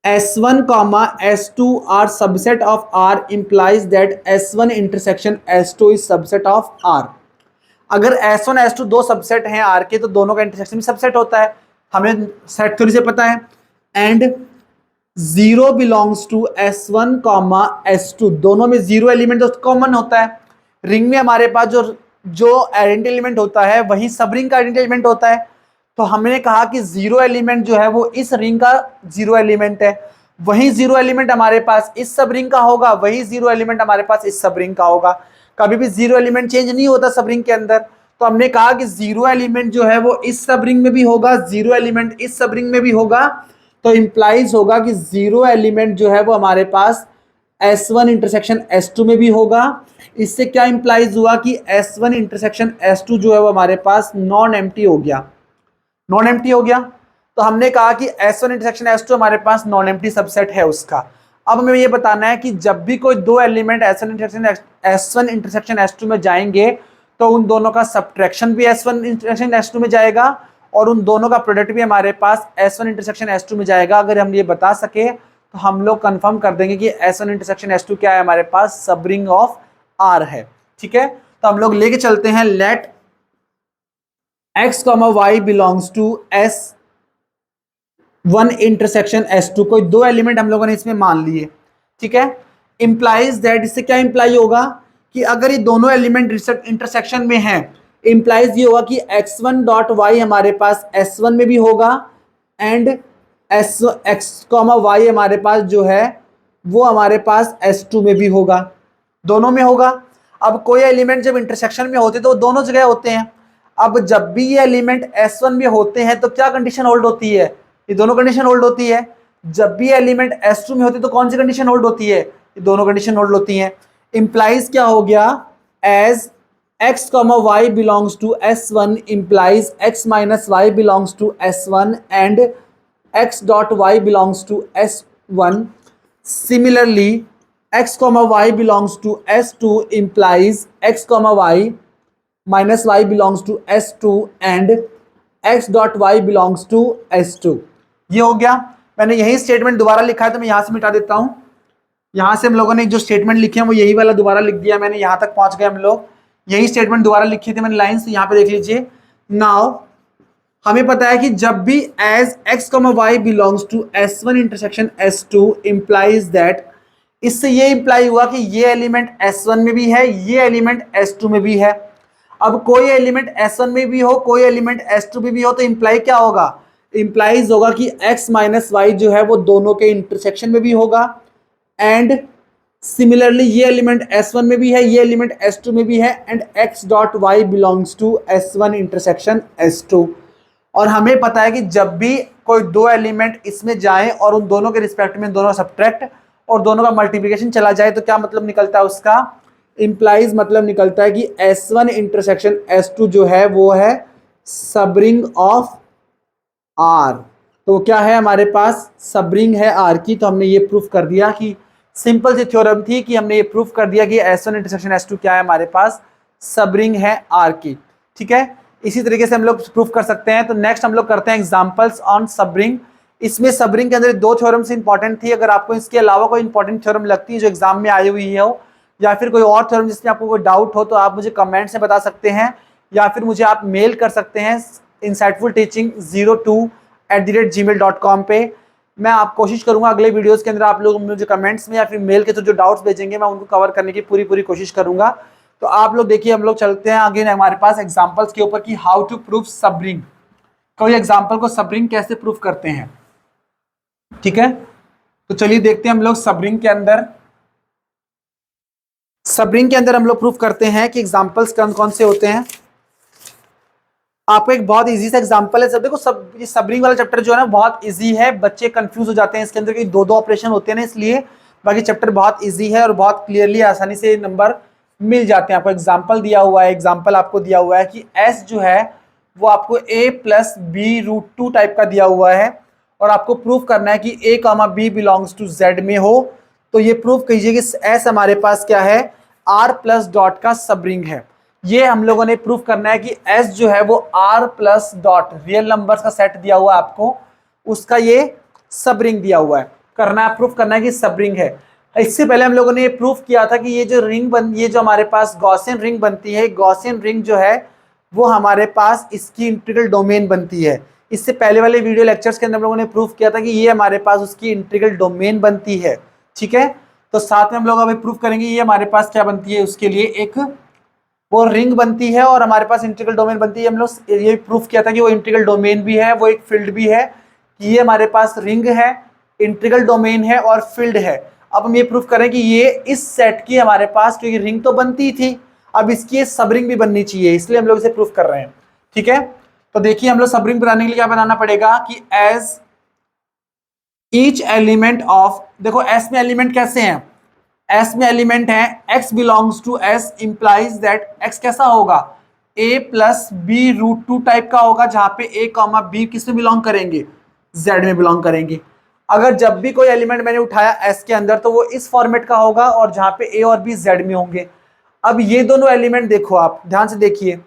[SPEAKER 1] S1 S2 are subset of R implies that S1 intersection S2 is subset of R। अगर S1 S2 दो सबसेट हैं R के तो दोनों का इंटरसेक्शन भी सबसेट होता है, हमें सेट थ्योरी से पता है। And 0 belongs to S1 S2, दोनों में जीरो एलिमेंट तो कॉमन होता है। रिंग में हमारे पास जो आइडेंटिटी एलिमेंट होता है वही सब रिंग का आइडेंटिटी एलिमेंट होता है। तो हमने कहा कि जीरो एलिमेंट जो है वो इस रिंग का जीरो एलिमेंट है, वही जीरो एलिमेंट हमारे पास इस सब रिंग का होगा, वही जीरो एलिमेंट हमारे पास इस सब रिंग का होगा। कभी भी जीरो एलिमेंट चेंज नहीं होता सब रिंग के अंदर। तो हमने कहा कि जीरो एलिमेंट जो है वो इस सब रिंग में भी होगा, जीरो एलिमेंट इस सब रिंग में भी होगा। तो इंप्लाइज होगा कि जीरो एलिमेंट जो है वो हमारे पास S1 इंटरसेक्शन S2 में भी होगा। इससे क्या इंप्लाइज हुआ कि S1 इंटरसेक्शन S2 जो है वो हमारे पास नॉन एम्प्टी हो गया, नॉन एम्प्टी हो गया। तो हमने कहा कि S1 इंटरसेक्शन S2 हमारे पास नॉन एम्प्टी सबसेट है उसका। अब हमें ये बताना है कि जब भी कोई दो एलिमेंट S1 इंटरसेक्शन S2 में जाएंगे तो उन दोनों का सब्ट्रैक्शन भी S1 इंटरसेक्शन S2 में जाएगा और उन दोनों का प्रोडक्ट भी हमारे पास S1 इंटरसेक्शन S2 में जाएगा। अगर हम ये बता सके तो हम लोग कंफर्म कर देंगे कि S1 इंटरसेक्शन S2 क्या है, हमारे पास सब रिंग ऑफ R है। ठीक है, तो हम लोग लेके चलते हैं, let x, y belongs to S1 intersection S2, कोई दो एलिमेंट हम लोगों ने इसमें मान लिए। ठीक है, इंप्लाइज दैट, इससे क्या इंप्लाई होगा कि अगर ये दोनों एलिमेंट इंटरसेक्शन में हैं, इंप्लाइज ये होगा कि x1 डॉट y हमारे पास S1 में भी होगा एंड x, y हमारे पास जो है वो हमारे पास S2 में भी होगा, दोनों में होगा। अब कोई एलिमेंट जब इंटरसेक्शन में होते तो वो दोनों जगह होते हैं। अब जब भी ये एलिमेंट S1 में होते हैं तो क्या कंडीशन होल्ड होती है, ये दोनों कंडीशन होल्ड होती है। जब भी एलिमेंट S2 में होते तो कौन सी कंडीशन होल्ड होती है, ये दोनों कंडीशन होल्ड होती हैं। इंप्लाइज क्या हो गया, as x, y belongs to S1 implies x minus y belongs to S1 and x dot y belongs to S1। Similarly x, y belongs to S2 implies x, y minus y belongs to S2 and x dot y belongs to S2। ये हो गया। मैंने यही statement दोबारा लिखा है तो मैं यहां से मिटा देता हूं। यहां से हम लोगों ने जो स्टेटमेंट लिखे हैं वो यही वाला दोबारा लिख दिया मैंने, यहां तक पहुंच गए हम लोग। यही स्टेटमेंट दोबारा लिखे थे मैंने लाइंस, यहां पे देख लीजिए। नाउ हमें पता है कि जब भी as x, y belongs to S1 intersection S2 implies that, इससे ये इंप्लाई हुआ कि ये एलिमेंट S1 में भी है, ये एलिमेंट S2 में भी है। अब कोई एलिमेंट S1 में भी हो, कोई एलिमेंट S2 में भी हो, तो इंप्लाई क्या होगा, इंप्लाइज होगा कि x माइनस वाई जो है वो दोनों के इंटरसेक्शन में भी होगा एंड सिमिलरली ये एलिमेंट S1 में भी है, ये एलिमेंट S2 में भी है and x dot y belongs to S1 intersection S2। और हमें पता है कि जब भी कोई दो एलिमेंट इसमें जाएं और उन दोनों के रिस्पेक्ट में दोनों सब्ट्रैक्ट और दोनों का मल्टीप्लिकेशन चला जाए तो क्या मतलब निकलता है उसका, इंप्लाइज मतलब निकलता है कि S1 इंटरसेक्शन S2 जो है वो है सबरिंग ऑफ R। तो क्या है हमारे पास, सबरिंग है R की। तो हमने ये प्रूफ कर दिया कि सिंपल सी थ्योरम थी कि हमने ये प्रूफ कर दिया कि S1 इंटरसेक्शन S2 क्या है हमारे पास, सबरिंग है R की। ठीक है, इसी तरीके से हम लोग प्रूफ कर सकते हैं। तो नेक्स्ट हम लोग करते हैं एग्जांपल्स ऑन सबरिंग। इसमें सबरिंग के अंदर दो थ्योरम्स इंपॉर्टेंट थी। अगर आपको इसके अलावा कोई इंपॉर्टेंट थ्योरम लगती है जो एग्जाम में आई हुई हो, या फिर कोई और थ्योरम जिसमें आपको कोई डाउट हो, तो आप मुझे कमेंट्स में बता सकते हैं, या फिर मुझे आप मेल कर सकते हैं insightfulteaching02@gmail.com पे। मैं आप कोशिश करूंगा अगले वीडियोस के अंदर आप लोग मुझे कमेंट्स में या फिर मेल के थ्रू जो डाउट्स भेजेंगे मैं उनको कवर करने की पूरी कोशिश करूंगा। तो आप लोग देखिए, हम लोग चलते हैं आगे हमारे पास एग्जांपल्स के ऊपर कि हाउ टू प्रूव सबरिंग। कोई एग्जांपल को सबरिंग कैसे प्रूव करते हैं। ठीक है, तो चलिए देखते हैं हम लोग सबरिंग के अंदर। सबरिंग के अंदर हम लोग प्रूफ करते हैं कि एग्जांपल्स कौन कौन से होते हैं। आपको एक बहुत इजी सा एग्जांपल है। सब देखो, सब ये सबरिंग वाला चैप्टर जो है ना बहुत इजी है। बच्चे कंफ्यूज हो जाते हैं इसके अंदर कि दो ऑपरेशन होते हैं ना, इसलिए। बाकी चैप्टर बहुत इजी है और बहुत क्लियरली आसानी से नंबर मिल जाते हैं। आपको एग्जाम्पल दिया हुआ है, एग्जाम्पल आपको दिया हुआ है कि S जो है वो आपको A+B√2 टाइप का दिया हुआ है और आपको प्रूफ करना है कि A, B belongs to Z में हो। तो ये प्रूफ कीजिए कि S हमारे पास क्या है, R प्लस डॉट का सबरिंग है। ये हम लोगों ने प्रूफ करना है कि S जो है वो R plus dot real numbers का सेट दिया हुआ है आपको, उसका ये सबरिंग दिया हुआ है। करना है, प्रूफ करना है कि सबरिंग है। इससे पहले हम लोगों ने ये प्रूफ किया था कि ये जो रिंग ये जो हमारे पास गॉसियन रिंग बनती है, गॉसियन रिंग जो है वो हमारे पास इसकी इंटीग्रल डोमेन बनती है। इससे पहले वाले वीडियो लेक्चर्स के अंदर हम लोगों ने प्रूफ किया था कि ये हमारे पास उसकी इंटीग्रल डोमेन बनती है। ठीक है, तो साथ में हम लोग अभी प्रूफ करेंगे ये हमारे पास क्या बनती है, उसके लिए एक वो रिंग बनती है और हमारे पास इंटीग्रल डोमेन बनती है। हम लोग ये प्रूफ किया था कि वो इंटीग्रल डोमेन भी है, वो एक फील्ड भी है, कि ये हमारे पास रिंग है, इंटीग्रल डोमेन है और फील्ड है। अब हम ये प्रूफ करें कि ये इस सेट की हमारे पास, क्योंकि रिंग तो बनती थी, अब इसकी सबरिंग भी बननी चाहिए, इसलिए हम लोग इसे प्रूफ कर रहे हैं। ठीक है, तो देखिए हम लोग सबरिंग बनाने के लिए क्या बनाना पड़ेगा कि एज ईच एलिमेंट ऑफ, देखो एस में एलिमेंट कैसे हैं, एस में एलिमेंट है x belongs to s implies that x कैसा होगा, A+B√2 टाइप का होगा, जहां पे A, B किस में बिलोंग करेंगे, Z में बिलोंग करेंगे। अगर जब भी कोई एलिमेंट मैंने उठाया S के अंदर तो वो इस फॉर्मेट का होगा और जहां पे A और B Z में होंगे। अब ये दोनों एलिमेंट देखो, आप ध्यान से देखिए,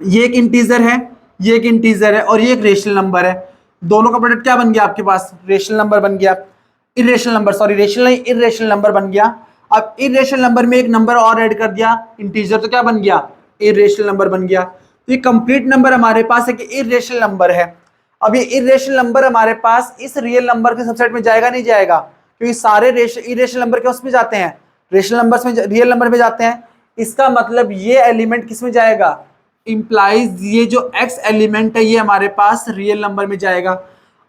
[SPEAKER 1] ये एक इंटीजर है, ये एक इंटीजर है और ये एक रेशनल नंबर है। दोनों का प्रोडक्ट क्या बन गया आपके पास, रेशनल नंबर बन गया, इरेशनल नंबर, सॉरी रेशनल नहीं, इरेशनल नंबर बन गया। अब इरेशनल नंबर में एक नंबर और ऐड कर दिया, इंटीजर, तो क्या बन गया, इरेशनल नंबर बन गया। तो ये कंप्लीट नंबर हमारे पास है कि इरेशनल नंबर है। अब ये इरेशनल नंबर हमारे पास इस रियल नंबर के सबसेट में जाएगा, नहीं जाएगा, क्योंकि सारे इरेशनल नंबर के उसमें जाते हैं, रेशनल नंबर्स में, रियल नंबर में जाते हैं। इसका मतलब ये एलिमेंट किस में जाएगा, इंप्लाइज ये जो x एलिमेंट है ये हमारे पास रियल नंबर में जाएगा।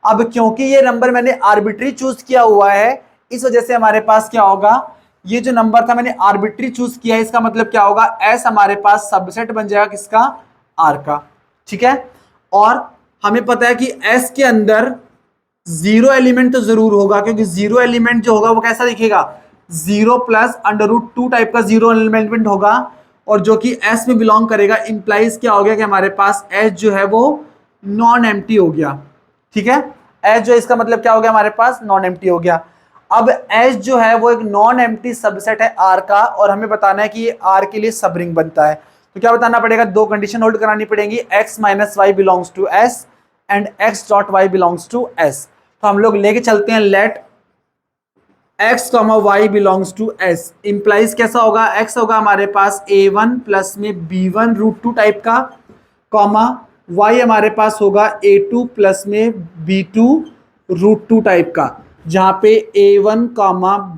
[SPEAKER 1] अब क्योंकि ये नंबर मैंने आर्बिट्री चूज किया हुआ है, इस वजह से हमारे पास क्या होगा, ये जो नंबर था मैंने आर्बिट्री चूज किया है, इसका मतलब क्या होगा, S हमारे पास सबसेट बन जाएगा किसका, R का। ठीक है, और हमें पता है कि S के अंदर जीरो एलिमेंट तो जरूर होगा, क्योंकि जीरो एलिमेंट जो होगा वो कैसा दिखेगा, 0+√2 टाइप का जीरो एलिमेंट होगा, और जो कि S में बिलोंग करेगा। इंप्लाइज क्या हो गया कि हमारे पास S जो है वो नॉन एम्प्टी हो गया। ठीक है, S जो इसका मतलब क्या हो गया, हमारे पास नॉन एम्प्टी हो गया। अब S जो है वो एक नॉन एम्प्टी सबसेट है R का, और हमें बताना है कि ये R के लिए सबरिंग बनता है। तो क्या बताना पड़ेगा, दो कंडीशन होल्ड करानी पड़ेगी, x - y belongs to S and x.y belongs to S। तो हम लोग लेके चलते हैं, let x, y belongs to S implies कैसा होगा, x होगा हमारे पास A1 प्लस में B1√2 टाइप का, कॉमा y हमारे पास होगा A2 प्लस में B2√2 टाइप का, जहां पे A1,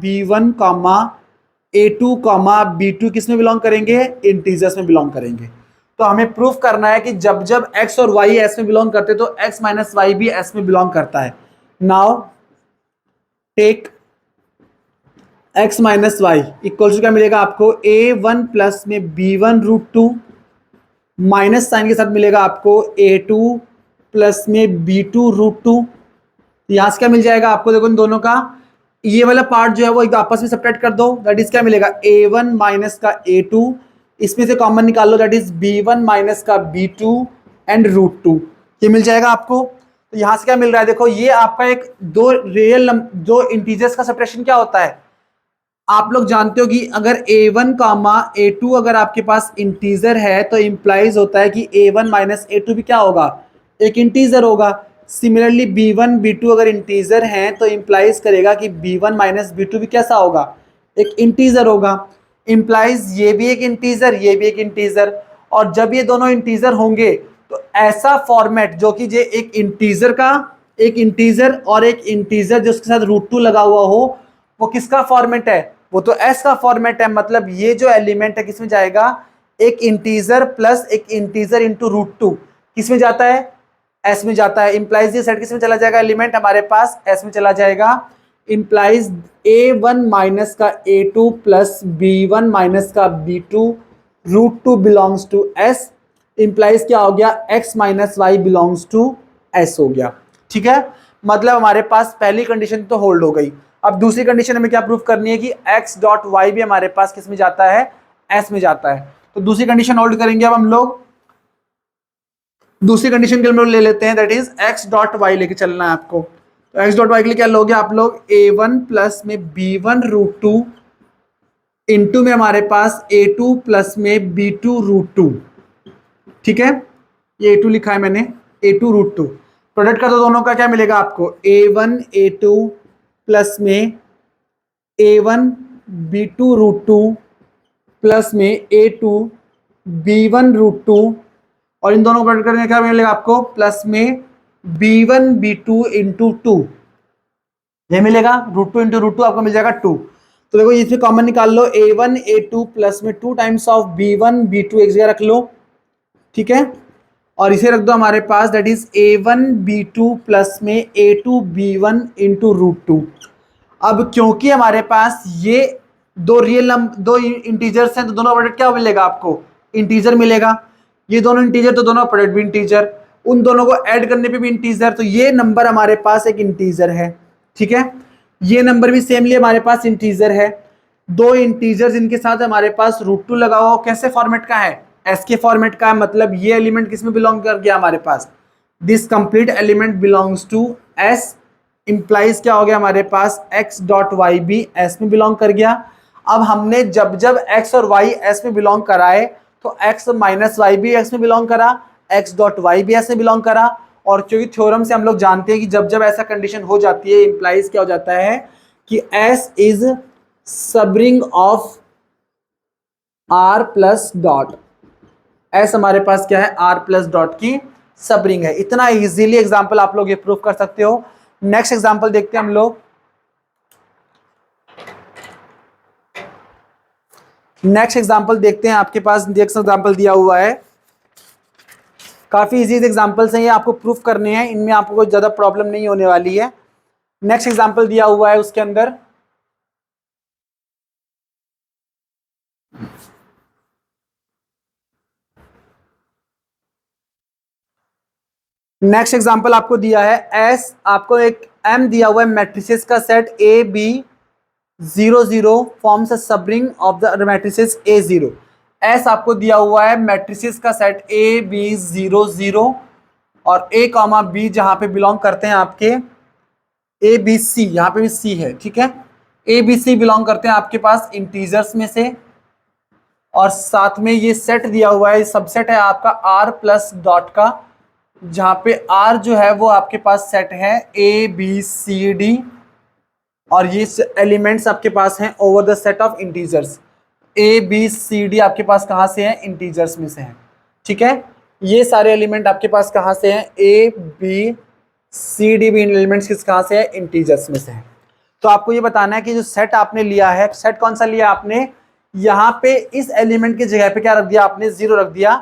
[SPEAKER 1] B1, A2, B2 किस में बिलोंग करेंगे, इंटीजर्स में बिलोंग करेंगे। तो हमें प्रूफ करना है कि जब जब x और y S में बिलोंग करते तो x - y भी S में बिलोंग करता है। Now take x - y equal to क्या मिलेगा आपको, A1 प्लस में B1√2 माइनस साइन के साथ मिलेगा आपको A2 प्लस में B2 रूट टू। यहाँ से क्या मिल जाएगा आपको, देखो इन दोनों का ये वाला पार्ट जो है वो एक आपस में सब्ट्रैक्ट कर दो, दैट इज क्या मिलेगा A1 माइनस का A2, इसमें से कॉमन निकाल लो, दैट इज B1 माइनस का B2 एंड रूट टू, ये मिल जाएगा आपको। तो यहाँ से क्या मिल रहा है, देखो ये आपका एक दो इंटीजर्स का सब्ट्रैक्शन क्या होता है, आप लोग जानते हो कि अगर A1 कामा A2 अगर आपके पास इंटीजर है तो इंप्लाइज होता है कि A1 माइनस A2 भी क्या होगा, एक इंटीजर होगा। सिमिलरली B1 B2 अगर इंटीजर हैं तो इंप्लाइज करेगा कि B1 माइनस B2 भी कैसा होगा, एक इंटीजर होगा। इंप्लाइज ये भी एक इंटीजर, ये भी एक इंटीजर, और जब ये दोनों इंटीजर होंगे तो ऐसा फॉर्मेट जो कि जे एक इंटीजर का, एक इंटीजर और एक इंटीजर जो उसके साथ रूट टू लगा हुआ हो, वो किसका फॉर्मेट है, वो तो एस का फॉर्मेट है। मतलब ये जो एलिमेंट है किसमें जाएगा, एक इंटीजर प्लस एक इंटीजर इंटू रूट टू किसमें जाता है, एस में जाता है। इंप्लाइज ये सेट किसमें चला जाएगा, एलिमेंट हमारे पास एस में चला जाएगा। इंप्लाइज A1 माइनस का A2 प्लस B1 माइनस का B2 root two belongs to S. Implies क्या हो गया, x minus y belongs to S हो गया। ठीक है, मतलब हमारे पास पहली कंडीशन तो होल्ड हो गई। अब दूसरी कंडीशन हमें क्या प्रूफ करनी है कि x डॉट वाई भी हमारे पास किस में जाता है, s में जाता है। तो दूसरी कंडीशन होल्ड करेंगे अब हम लोग। दूसरी कंडीशन के लिए हम लोग ले लेते हैं, that is x dot y लेके चलना है आपको। तो x डॉट वाई के लिए क्या लोगे आप लोग, A1 प्लस में B1 रूट टू इंटू में हमारे पास A2 प्लस में B2 रूट टू। ठीक है, ये A2 लिखा है मैंने, A2 रूट टू। प्रोडक्ट का तो दोनों का क्या मिलेगा आपको, A1 A2 प्लस में A1 B2 root two plus में A2 B1 रूट टू, और इन दोनों को प्रोडक्ट करने क्या मिलेगा आपको, प्लस में B1 B2 इंटू टू, ये मिलेगा root two into root two आपको मिल जाएगा 2। तो देखो इसमें कॉमन निकाल लो, A1 A2 प्लस में 2 टाइम्स ऑफ B1 B2 एक जगह रख लो। ठीक है, और इसे रख दो हमारे पास, that is A1 B2 plus में A2 B1 into root to. अब क्योंकि हमारे पास ये दो इंटीजर्स हैं तो दोनों प्रोडक्ट क्या मिलेगा आपको, इंटीजर मिलेगा। ये दोनों इंटीजर तो दोनों प्रोडक्ट भी इंटीजर, उन दोनों को ऐड करने पे भी इंटीजर, तो ये नंबर हमारे पास एक इंटीजर है। ठीक है, ये नंबर भी सेमली हमारे पास इंटीजर है। दो इंटीजर जिनके साथ हमारे पास रूट टू लगा हुआ, कैसे फॉर्मेट का है, एस के फॉर्मेट का है। मतलब ये एलिमेंट किस में बिलोंग कर गया हमारे पास, this complete element belongs to S. Implies क्या हो गया हमारे पास, x डॉट वाई भी एस में बिलोंग कर गया। अब हमने जब जब x और y एस में बिलोंग कराए तो x माइनस वाई भी एस में बिलोंग करा, x डॉट वाई भी एस में बिलोंग करा। और क्योंकि थ्योरम से हम लोग जानते हैं कि जब जब ऐसा कंडीशन हो जाती है, इंप्लाइज क्या हो जाता है कि s is subring of r plus dot, s हमारे पास क्या है, r प्लस डॉट की सबरिंग है। इतना इजीली एग्जांपल आप लोग ये प्रूफ कर सकते हो। नेक्स्ट एग्जांपल देखते हैं हम लोग। नेक्स्ट एग्जांपल देखते हैं, आपके पास नेक्स्ट एग्जांपल दिया हुआ है, काफी इजी एग्जांपल्स हैं ये, आपको प्रूफ करने हैं, इनमें आपको कोई ज्यादा प्रॉब्लम नहीं होने वाली है। नेक्स्ट एग्जांपल दिया हुआ है, उसके अंदर नेक्स्ट एग्जांपल आपको दिया है एस, आपको एक एम दिया हुआ है मैट्रिसेस का set A B 0 0 forms a subring of the matrices A0। S आपको दिया हुआ है मैट्रिसेस का सेट ए बी 0 0 और ए कॉमा बी जहां पे बिलोंग करते हैं आपके ए बी सी, यहाँ पे भी सी है। ठीक है, ए बी सी बिलोंग करते हैं आपके पास इंटीजर्स में से, और साथ में ये सेट दिया हुआ है, सबसेट है आपका आर प्लस डॉट का, जहां पे आर जो है वो आपके पास सेट है ए बी सी डी, और ये एलिमेंट्स आपके पास हैं over the set of integers. A B C D आपके पास कहाँ से हैं, इंटीजर्स में से हैं। ठीक है, ये सारे एलिमेंट आपके पास कहाँ से हैं, ए बी सी डी भी एलिमेंट्स किस कहाँ से हैं, इंटीजर्स में से हैं। तो आपको ये बताना है कि जो सेट आपने लिया है, सेट कौन सा लिया आपने, यहाँ पे इस एलिमेंट की जगह पे क्या रख दिया आपने, 0 रख दिया,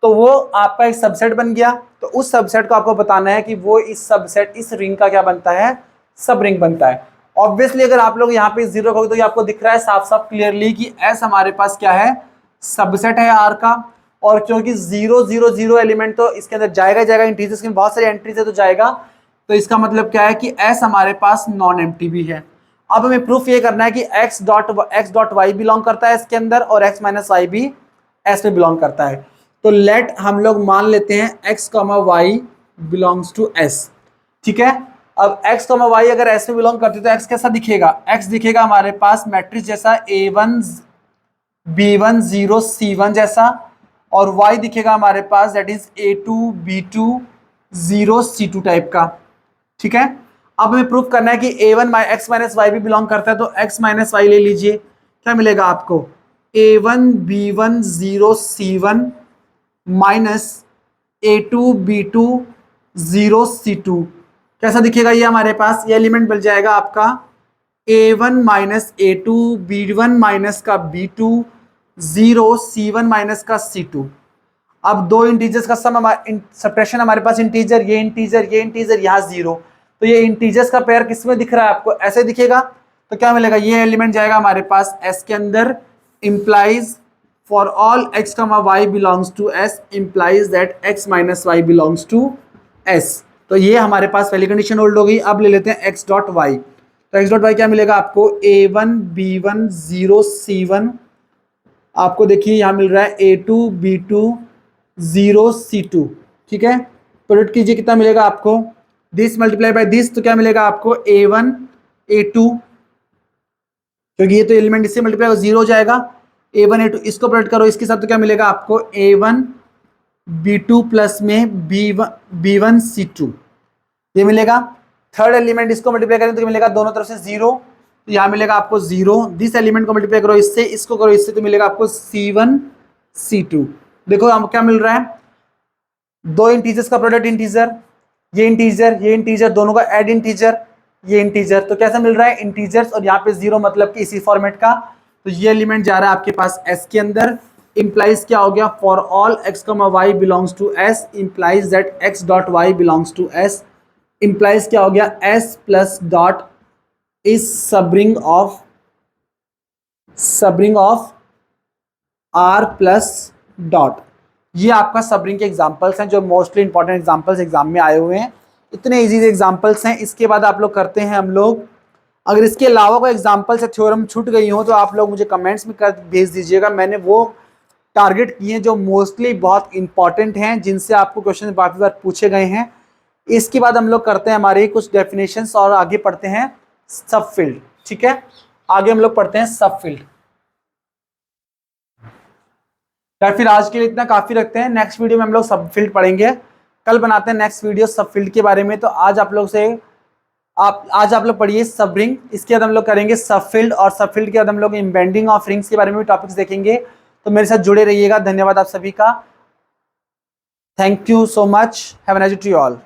[SPEAKER 1] तो वो आपका एक सबसेट बन गया। तो उस सबसेट को आपको बताना है कि वो इस सबसेट, इस रिंग का क्या बनता है, सब रिंग बनता है। ऑब्वियसली अगर आप लोग यहाँ पे 0 रखोगे तो ये आपको दिख रहा है साफ साफ क्लियरली कि एस हमारे पास क्या है, सबसेट है आर का, और क्योंकि 0 0 0 एलिमेंट तो इसके अंदर जाएगा जाएगा, इंटीजर्स की बहुत सारी एंट्रीज है तो जाएगा, तो इसका मतलब क्या है कि s हमारे पास नॉन एम्प्टी भी है। अब हमें प्रूफ ये करना है कि x डॉट वाई बिलोंग करता है इसके अंदर और x माइनस वाई भी s में बिलोंग करता है। तो लेट हम लोग मान लेते हैं x comma y belongs to s, ठीक है। अब x कॉमा वाई अगर s में बिलोंग करती है तो x कैसा दिखेगा, x दिखेगा हमारे पास मैट्रिक्स जैसा a1 b1 0 c1 जैसा, और y दिखेगा हमारे पास that is a2 b2 0 c2 type का, ठीक है। अब हमें प्रूफ करना है कि a1 x माइनस वाई भी बिलोंग करता है, तो x माइनस वाई ले लीजिए, क्या मिलेगा आपको a1 b1 0 c1 minus a2 b2 0 c2, कैसा दिखेगा ये हमारे पास, ये एलिमेंट मिल जाएगा आपका a1 minus a2 b1 minus का b2 0 c1 माइनस का c2। अब दो इंटीजर्स का सम सब्ट्रैक्शन हमारे पास इंटीजर, ये इंटीजर यहाँ 0, तो ये इंटीजर्स का पेयर किस में दिख रहा है आपको, ऐसे दिखेगा। तो क्या मिलेगा, ये एलिमेंट जाएगा हमारे पास s के अंदर, implies for all x comma y belongs to s implies that x minus y belongs to s। तो ये हमारे पास पहली कंडीशन होल्ड हो गई। अब ले लेते हैं x डॉट वाई, तो x डॉट वाई क्या मिलेगा आपको a1 b1 0 c1, आपको देखिए यहाँ मिल रहा है a2 b2 0 c2, ठीक है। प्रोडक्ट कीजिए, कितना मिलेगा आपको, दिस मल्टीप्लाई बाय दिस, तो क्या मिलेगा आपको a1 a2, क्योंकि ये तो एलिमेंट इससे मल्टीप्लाई हो 0 हो जाएगा, a1 a2 इसको प्रोडक्ट करो इसके साथ, तो क्या मिलेगा आपको a1 b2 प्लस में b1 c2, ये मिलेगा। थर्ड एलिमेंट इसको मल्टीप्लाई करें तो मिलेगा दोनों तरफ से 0, तो यहाँ मिलेगा आपको 0, दिस एलिमेंट को मल्टीप्लाई करो इससे, इसको करो इससे, तो मिलेगा आपको c1 c2। देखो हमको क्या मिल रहा है, दो इंटीजर्स का प्रोडक्ट इंटीजर, ये इंटीजर दोनों का ऐड इंटीजर, ये इंटीजर, तो कैसा मिल रहा है इंटीजर्स और यहाँ पे 0 मतलब कि इसी फॉर्मेट का। तो ये एलिमेंट जा रहा है आपके पास s के अंदर, इंप्लाइज क्या हो गया, for all x comma y belongs to s implies that x dot y belongs to s, implies क्या हो गया s plus dot is subring of r plus dot. ये आपका सबरिंग के एग्जांपल्स हैं जो मोस्टली इंपॉर्टेंट एग्जांपल्स एग्जाम में आए हुए हैं, इतने इजी एग्जांपल्स हैं। इसके बाद आप लोग करते हैं हम लोग, अगर इसके अलावा कोई एग्जांपल से थ्योरम छूट गई हो तो आप लोग मुझे कमेंट्स में कर भेज दीजिएगा, मैंने वो टारगेट किए जो मोस्टली बहुत इंपॉर्टेंट हैं, जिनसे आपको क्वेश्चन काफ़ी बार पूछे गए हैं। इसके बाद हम लोग करते हैं हमारे कुछ डेफिनेशंस और आगे पढ़ते हैं सब फील्ड, ठीक है। आगे हम लोग पढ़ते हैं सब फील्ड। यार फिर आज के लिए इतना काफी रखते हैं, नेक्स्ट वीडियो में हम लोग सब फील्ड पढ़ेंगे, कल बनाते हैं नेक्स्ट वीडियो सब फील्ड के बारे में। तो आज आप लोग पढ़िए सब रिंग, इसके बाद हम लोग करेंगे सब फील्ड, और सब फील्ड के बाद हम लोग इम्बेंडिंग ऑफ रिंग्स के बारे में भी टॉपिक्स देखेंगे। तो मेरे साथ जुड़े रहिएगा, धन्यवाद आप सभी का, thank you so much, have a nice day to you all.